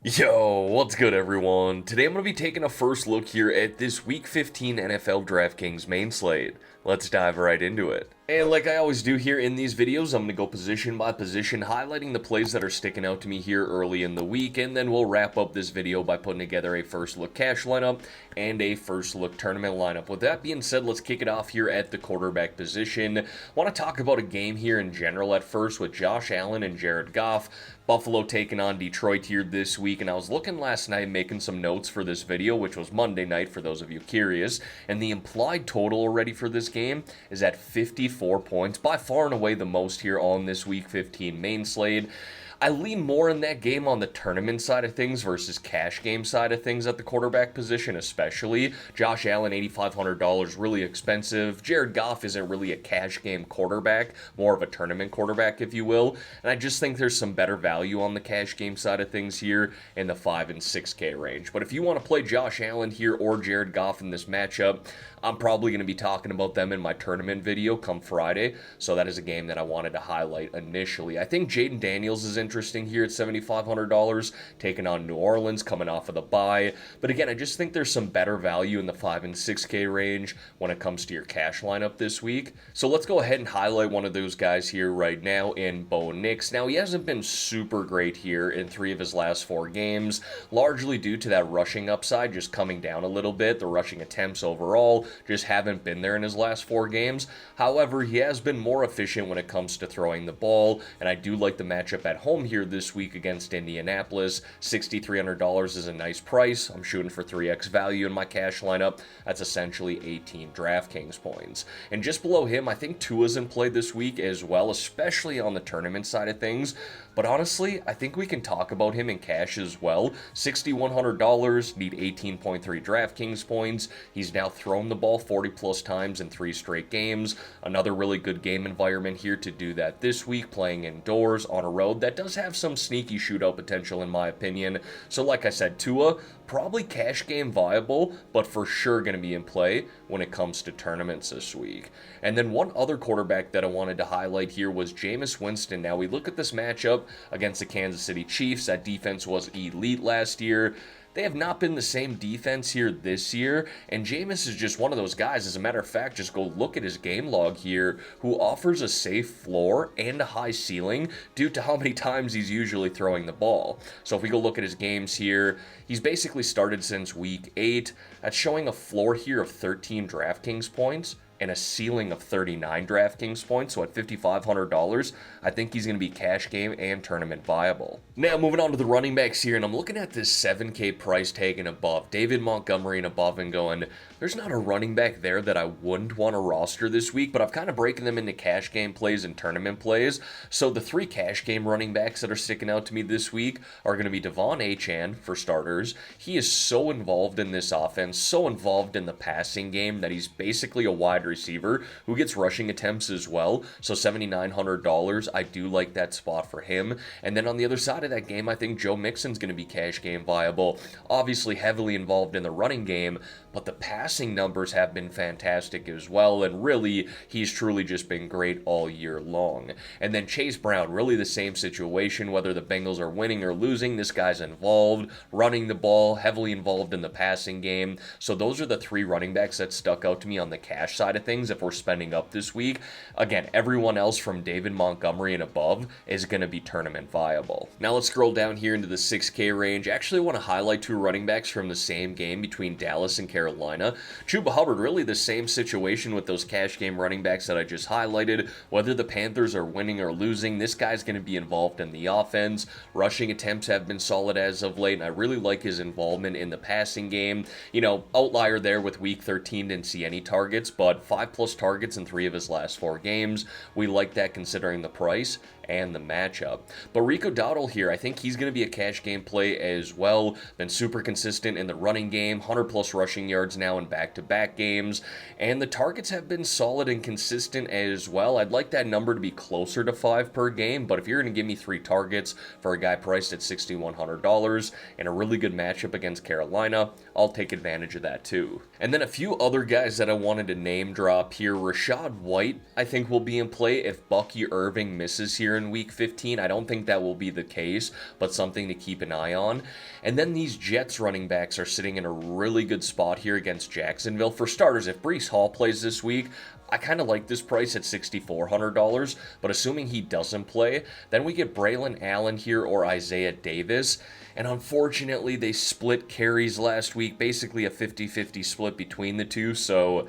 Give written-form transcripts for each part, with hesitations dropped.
Yo, what's good everyone? Today I'm going to be taking a first look here at this Week 15 NFL DraftKings main slate. Let's dive right into it. And like I always do here in these videos, I'm going to go position by position, highlighting the plays that are sticking out to me here early in the week, and then we'll wrap up this video by putting together a first look cash lineup and a first look tournament lineup. With that being said, let's kick it off here at the quarterback position. I want to talk about a game here in general at first with Josh Allen and Jared Goff. Buffalo taking on Detroit here this week, and I was looking last night making some notes for this video, which was Monday night for those of you curious, and the implied total already for this game is at 54 points, by far and away the most here on this Week 15 main slate. I lean more in that game on the tournament side of things versus cash game side of things at the quarterback position, especially. Josh Allen, $8,500, really expensive. Jared Goff isn't really a cash game quarterback, more of a tournament quarterback, if you will. And I just think there's some better value on the cash game side of things here in the 5 and 6K range. But if you want to play Josh Allen here or Jared Goff in this matchup, I'm probably going to be talking about them in my tournament video come Friday, so that is a game that I wanted to highlight initially. I think Jaden Daniels is interesting here at $7,500, taking on New Orleans, coming off of the bye. But again, I just think there's some better value in the 5 and 6K range when it comes to your cash lineup this week. So let's go ahead and highlight one of those guys here right now in Bo Nix. Now, he hasn't been super great here in 3 of his last 4 games, largely due to that rushing upside just coming down a little bit. The rushing attempts overall just haven't been there in his last 4 games. However, he has been more efficient when it comes to throwing the ball, and I do like the matchup at home here this week against Indianapolis. $6,300 is a nice price. I'm shooting for 3x value in my cash lineup. That's essentially 18 DraftKings points. And just below him, I think Tua's in play this week as well, especially on the tournament side of things. But honestly, I think we can talk about him in cash as well. $6,100, need 18.3 DraftKings points. He's now thrown the ball 40 plus times in 3 straight games. Another really good game environment here to do that this week, playing indoors on a road that does have some sneaky shootout potential in my opinion. So like I said, Tua, probably cash game viable, but for sure going to be in play when it comes to tournaments this week. And then one other quarterback that I wanted to highlight here was Jameis Winston. Now we look at this matchup against the Kansas City Chiefs. That defense was elite last year. They have not been the same defense here this year, and Jameis is just one of those guys. As a matter of fact, just go look at his game log here, who offers a safe floor and a high ceiling due to how many times he's usually throwing the ball. So if we go look at his games here, he's basically started since week 8. That's showing a floor here of 13 DraftKings points and a ceiling of 39 DraftKings points. So at $5,500, I think he's going to be cash game and tournament viable. Now moving on to the running backs here, and I'm looking at this 7K price tag and above, David Montgomery and above, and going, there's not a running back there that I wouldn't want to roster this week, but I've kind of breaking them into cash game plays and tournament plays. So the 3 cash game running backs that are sticking out to me this week are going to be Devon Achane for starters. He is so involved in this offense, so involved in the passing game that he's basically a wide receiver who gets rushing attempts as well. So $7,900, I do like that spot for him. And then on the other side of that game, I think Joe Mixon's going to be cash game viable. Obviously heavily involved in the running game, but the passing numbers have been fantastic as well, and really, he's truly just been great all year long. And then Chase Brown, really the same situation, whether the Bengals are winning or losing, this guy's involved, running the ball, heavily involved in the passing game. So those are the 3 running backs that stuck out to me on the cash side of things if we're spending up this week. Again, everyone else from David Montgomery and above is going to be tournament viable. Now let's scroll down here into the 6K range. Actually, I want to highlight 2 running backs from the same game between Dallas and Carolina. Chuba Hubbard, really the same situation with those cash game running backs that I just highlighted. Whether the Panthers are winning or losing, this guy's going to be involved in the offense. Rushing attempts have been solid as of late, and I really like his involvement in the passing game. You know, outlier there with week 13, didn't see any targets, but 5+ targets in 3 of his last 4 games. We like that considering the price and the matchup. But Rico Dowdle here, I think he's going to be a cash game play as well. Been super consistent in the running game, 100+ rushing yards now in back-to-back games, and the targets have been solid and consistent as well. I'd like that number to be closer to 5 per game, but if you're going to give me 3 targets for a guy priced at $6,100 and a really good matchup against Carolina, I'll take advantage of that too. And then a few other guys that I wanted to name drop here. Rashad White, I think, will be in play if Bucky Irving misses here in week 15. I don't think that will be the case, but something to keep an eye on. And then these Jets running backs are sitting in a really good spot here against Jacksonville. For starters, if Breece Hall plays this week, I kind of like this price at $6,400, but assuming he doesn't play, then we get Braylon Allen here or Isaiah Davis. And unfortunately, they split carries last week, basically a 50-50 split between the two, so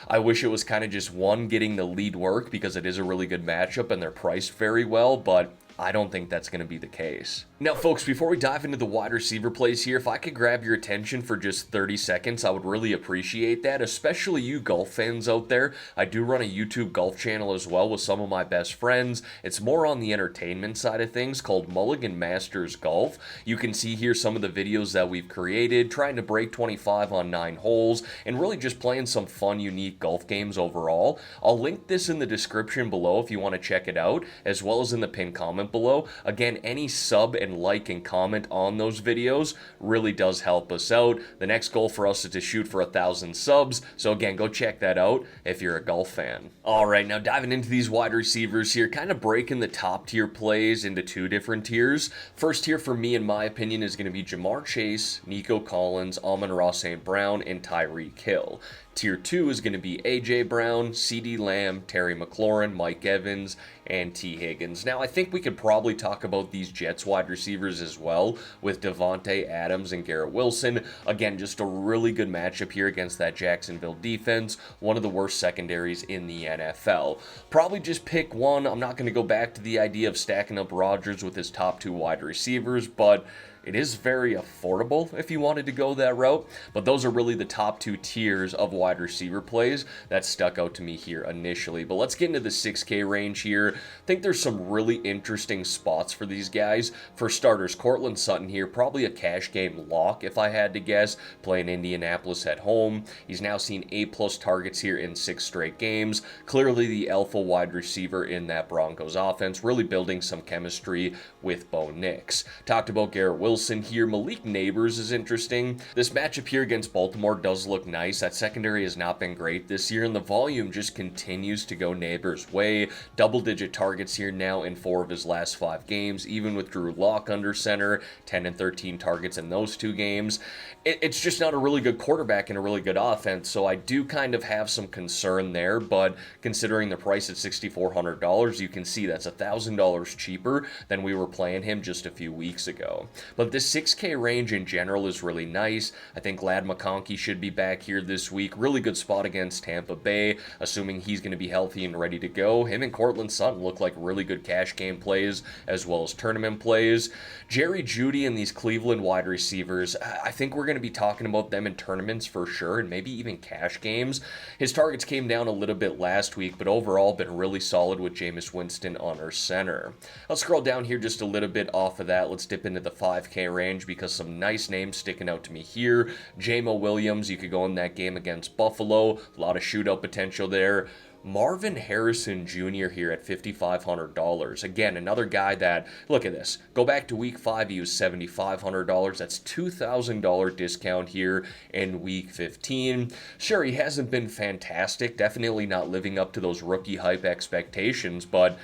I wish it was kind of just one getting the lead work because it is a really good matchup and they're priced very well, but I don't think that's going to be the case. Now, folks, before we dive into the wide receiver plays here, if I could grab your attention for just 30 seconds, I would really appreciate that, especially you golf fans out there. I do run a YouTube golf channel as well with some of my best friends. It's more on the entertainment side of things, called Mulligan Masters Golf. You can see here some of the videos that we've created, trying to break 25 on 9 holes, and really just playing some fun, unique golf games overall. I'll link this in the description below if you want to check it out, as well as in the pinned comment below. Again, any sub and like and comment on those videos really does help us out. The next goal for us is to shoot for 1,000 subs, so again, go check that out if you're a golf fan. Alright, now diving into these wide receivers here, kind of breaking the top tier plays into 2 different tiers. First tier for me, in my opinion, is going to be Jamar Chase, Nico Collins, Amon-Ra St. Brown, and Tyreek Hill. Tier 2 is going to be A.J. Brown, C.D. Lamb, Terry McLaurin, Mike Evans, and T. Higgins. Now, I think we could probably talk about these Jets wide receivers as well with Devontae Adams and Garrett Wilson. Again, just a really good matchup here against that Jacksonville defense, one of the worst secondaries in the NFL. Probably just pick one. I'm not going to go back to the idea of stacking up Rodgers with his top 2 wide receivers, but it is very affordable if you wanted to go that route, but those are really the top 2 tiers of wide receiver plays that stuck out to me here initially. But let's get into the 6K range here. I think there's some really interesting spots for these guys. For starters, Courtland Sutton here, probably a cash game lock if I had to guess, playing Indianapolis at home. He's now seen 8+ targets here in 6 straight games. Clearly the alpha wide receiver in that Broncos offense, really building some chemistry with Bo Nix. Talked about Garrett Wilson here. Malik Neighbors is interesting. This matchup here against Baltimore does look nice. That secondary has not been great this year, and the volume just continues to go Neighbors' way. Double-digit targets here now in 4 of his last 5 games, even with Drew Lock under center, 10 and 13 targets in those 2 games. It's just not a really good quarterback and a really good offense, so I do kind of have some concern there, but considering the price at $6,400, you can see that's $1,000 cheaper than we were playing him just a few weeks ago. But this 6K range in general is really nice. I think Ladd McConkey should be back here this week. Really good spot against Tampa Bay, assuming he's going to be healthy and ready to go. Him and Courtland Sutton look like really good cash game plays as well as tournament plays. Jerry Jeudy and these Cleveland wide receivers, I think we're going to be talking about them in tournaments for sure, and maybe even cash games. His targets came down a little bit last week, but overall been really solid with Jameis Winston under center. I'll scroll down here just a little bit off of that. Let's dip into the 5K range because some nice names sticking out to me here. Jamo Williams, you could go in that game against Buffalo. A lot of shootout potential there. Marvin Harrison Jr. here at $5,500. Again, another guy that, look at this, go back to week 5, he was $7,500. That's $2,000 discount here in week 15. Sure, he hasn't been fantastic, definitely not living up to those rookie hype expectations, but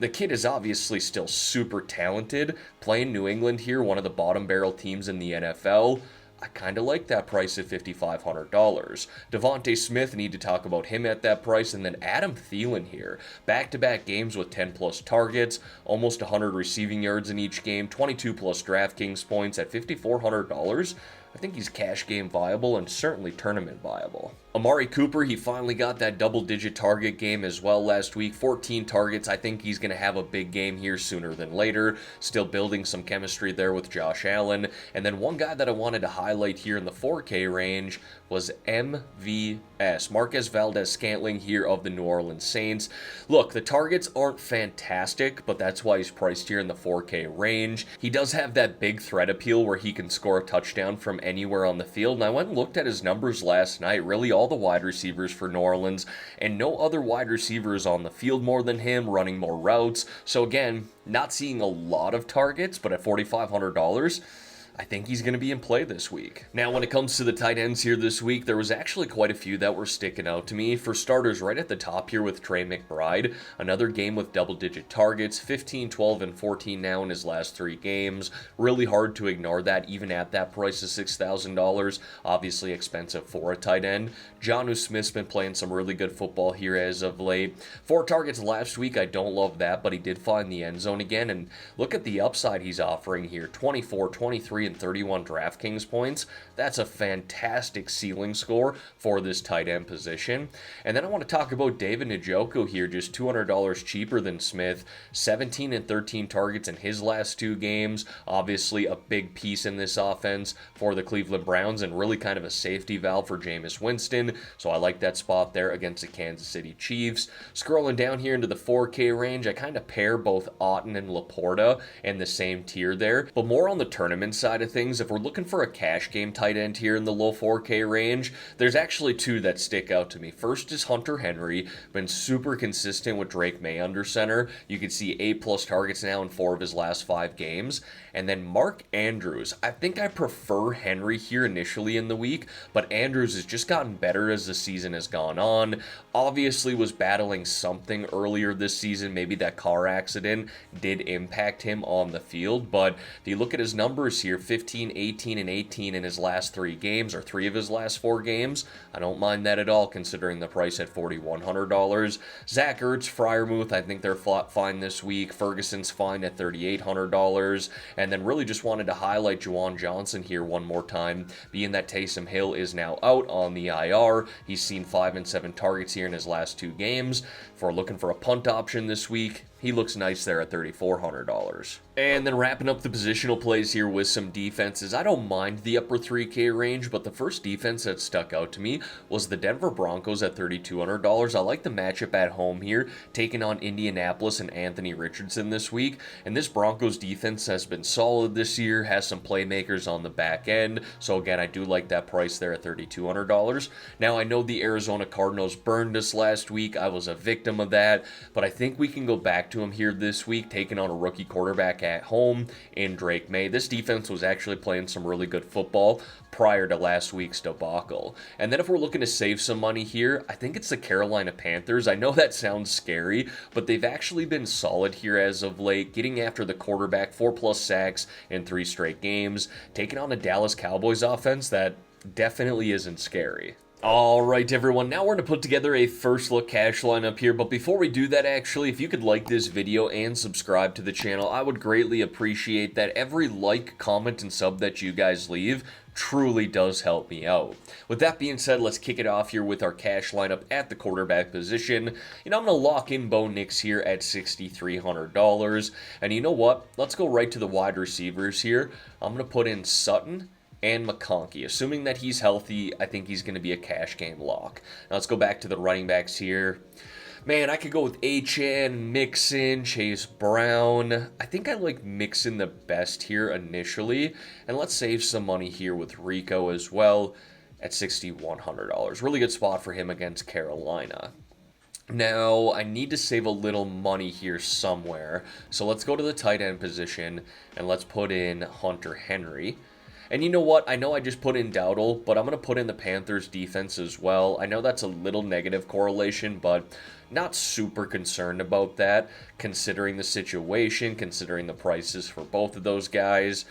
the kid is obviously still super talented. Playing New England here, one of the bottom barrel teams in the NFL. I kind of like that price at $5,500. Devontae Smith, need to talk about him at that price. And then Adam Thielen here. Back-to-back games with 10+ targets, almost 100 receiving yards in each game, 22+ DraftKings points at $5,400. I think he's cash game viable and certainly tournament viable. Amari Cooper, he finally got that double-digit target game as well last week. 14 targets. I think he's going to have a big game here sooner than later. Still building some chemistry there with Josh Allen. And then one guy that I wanted to highlight here in the 4K range was MVS. Marquez Valdez-Scantling here of the New Orleans Saints. Look, the targets aren't fantastic, but that's why he's priced here in the 4K range. He does have that big threat appeal where he can score a touchdown from anywhere on the field. And I went and looked at his numbers last night. Really all the wide receivers for New Orleans, and no other wide receiver is on the field more than him, running more routes. So again, not seeing a lot of targets, but at $4,500, I think he's going to be in play this week. Now, when it comes to the tight ends here this week, there was actually quite a few that were sticking out to me. For starters, right at the top here with Trey McBride, another game with double-digit targets, 15, 12, and 14 now in his last 3 games. Really hard to ignore that, even at that price of $6,000. Obviously expensive for a tight end. Jonnu Smith's been playing some really good football here as of late. 4 targets last week, I don't love that, but he did find the end zone again, and look at the upside he's offering here, 24, 23, and 31 DraftKings points. That's a fantastic ceiling score for this tight end position. And then I want to talk about David Njoku here, just $200 cheaper than Smith, 17 and 13 targets in his last 2 games. Obviously a big piece in this offense for the Cleveland Browns and really kind of a safety valve for Jameis Winston. So I like that spot there against the Kansas City Chiefs. Scrolling down here into the 4K range, I kind of pair both Otton and Laporta in the same tier there, but more on the tournament side of things. If we're looking for a cash game tight end here in the low 4K range, there's actually 2 that stick out to me. First is Hunter Henry, been super consistent with Drake May under center. You can see 8+ targets now in 4 of his last 5 games. And then Mark Andrews. I think I prefer Henry here initially in the week, but Andrews has just gotten better as the season has gone on. Obviously was battling something earlier this season. Maybe that car accident did impact him on the field, but if you look at his numbers here, 15, 18, and 18 in his last 3 games, or 3 of his last 4 games, I don't mind that at all considering the price at $4,100. Zach Ertz, Freiermuth, I think they're fine this week. Ferguson's fine at $3,800. And then really just wanted to highlight Juwan Johnson here one more time, being that Taysom Hill is now out on the IR. He's seen 5 and 7 targets here in his last 2 games. If we're looking for a punt option this week, he looks nice there at $3,400. And then wrapping up the positional plays here with some defenses. I don't mind the upper 3K range, but the first defense that stuck out to me was the Denver Broncos at $3,200. I like the matchup at home here, taking on Indianapolis and Anthony Richardson this week. And this Broncos defense has been solid this year, has some playmakers on the back end. So again, I do like that price there at $3,200. Now, I know the Arizona Cardinals burned us last week. I was a victim of that, but I think we can go back to him here this week, taking on a rookie quarterback at home in Drake May. This defense was actually playing some really good football prior to last week's debacle. And then if we're looking to save some money here, I think it's the Carolina Panthers. I know that sounds scary, but they've actually been solid here as of late, getting after the quarterback, 4+ sacks in 3 straight games, taking on a Dallas Cowboys offense that definitely isn't scary. Alright everyone, now we're going to put together a first look cash lineup here, but before we do that actually, if you could like this video and subscribe to the channel, I would greatly appreciate that. Every like, comment, and sub that you guys leave truly does help me out. With that being said, let's kick it off here with our cash lineup at the quarterback position. I'm going to lock in Bo Nix here at $6,300, and you know what? Let's go right to the wide receivers here. I'm going to put in Sutton and McConkey. Assuming that he's healthy, I think he's going to be a cash game lock. Now let's go back to the running backs here. Man, I could go with Achane, Mixon, Chase Brown. I think I like Mixon the best here initially. And let's save some money here with Rico as well at $6,100. Really good spot for him against Carolina. Now, I need to save a little money here somewhere. So let's go to the tight end position and let's put in Hunter Henry. And you know what? I know I just put in Dowdle, but I'm going to put in the Panthers defense as well. I know that's a little negative correlation, but not super concerned about that, considering the situation, considering the prices for both of those guys.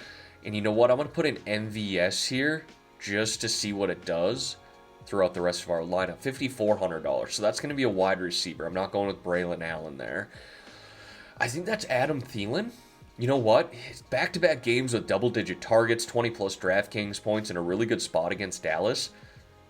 And you know what? I'm going to put in MVS here just to see what it does throughout the rest of our lineup. $5,400. So that's going to be a wide receiver. I'm not going with Braylon Allen there. I think that's Adam Thielen. You know what? Back-to-back games with double-digit targets, 20+ DraftKings points, and a really good spot against Dallas.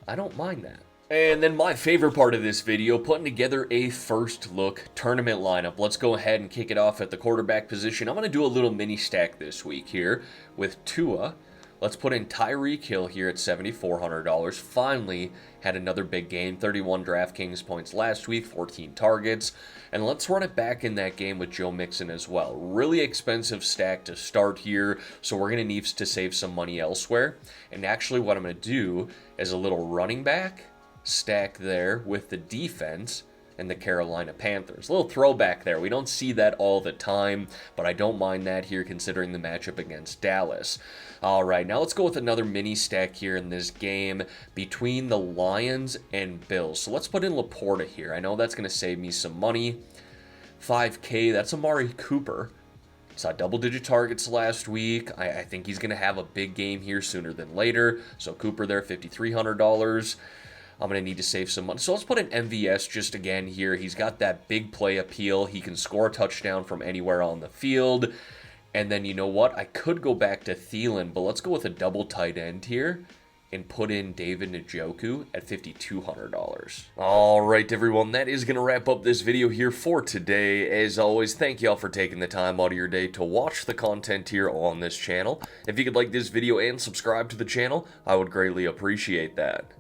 I don't mind that. And then my favorite part of this video, putting together a first look tournament lineup. Let's go ahead and kick it off at the quarterback position. I'm going to do a little mini stack this week here with Tua. Let's put in Tyreek Hill here at $7,400. Finally had another big game, 31 DraftKings points last week, 14 targets. And let's run it back in that game with Joe Mixon as well. Really expensive stack to start here, so we're going to need to save some money elsewhere. And actually what I'm going to do is a little running back stack there with the defense. and the Carolina Panthers. A little throwback there. We don't see that all the time, but I don't mind that here considering the matchup against Dallas. All right, now let's go with another mini stack here in this game between the Lions and Bills. So let's put in Laporta here. I know that's going to save me some money. 5K, that's Amari Cooper. Saw double-digit targets last week. I think he's going to have a big game here sooner than later. So Cooper there, $5,300. I'm going to need to save some money. So let's put an MVS just again here. He's got that big play appeal. He can score a touchdown from anywhere on the field. And then you know what? I could go back to Thielen, but let's go with a double tight end here and put in David Njoku at $5,200. All right, everyone, that is going to wrap up this video here for today. As always, thank y'all for taking the time out of your day to watch the content here on this channel. If you could like this video and subscribe to the channel, I would greatly appreciate that.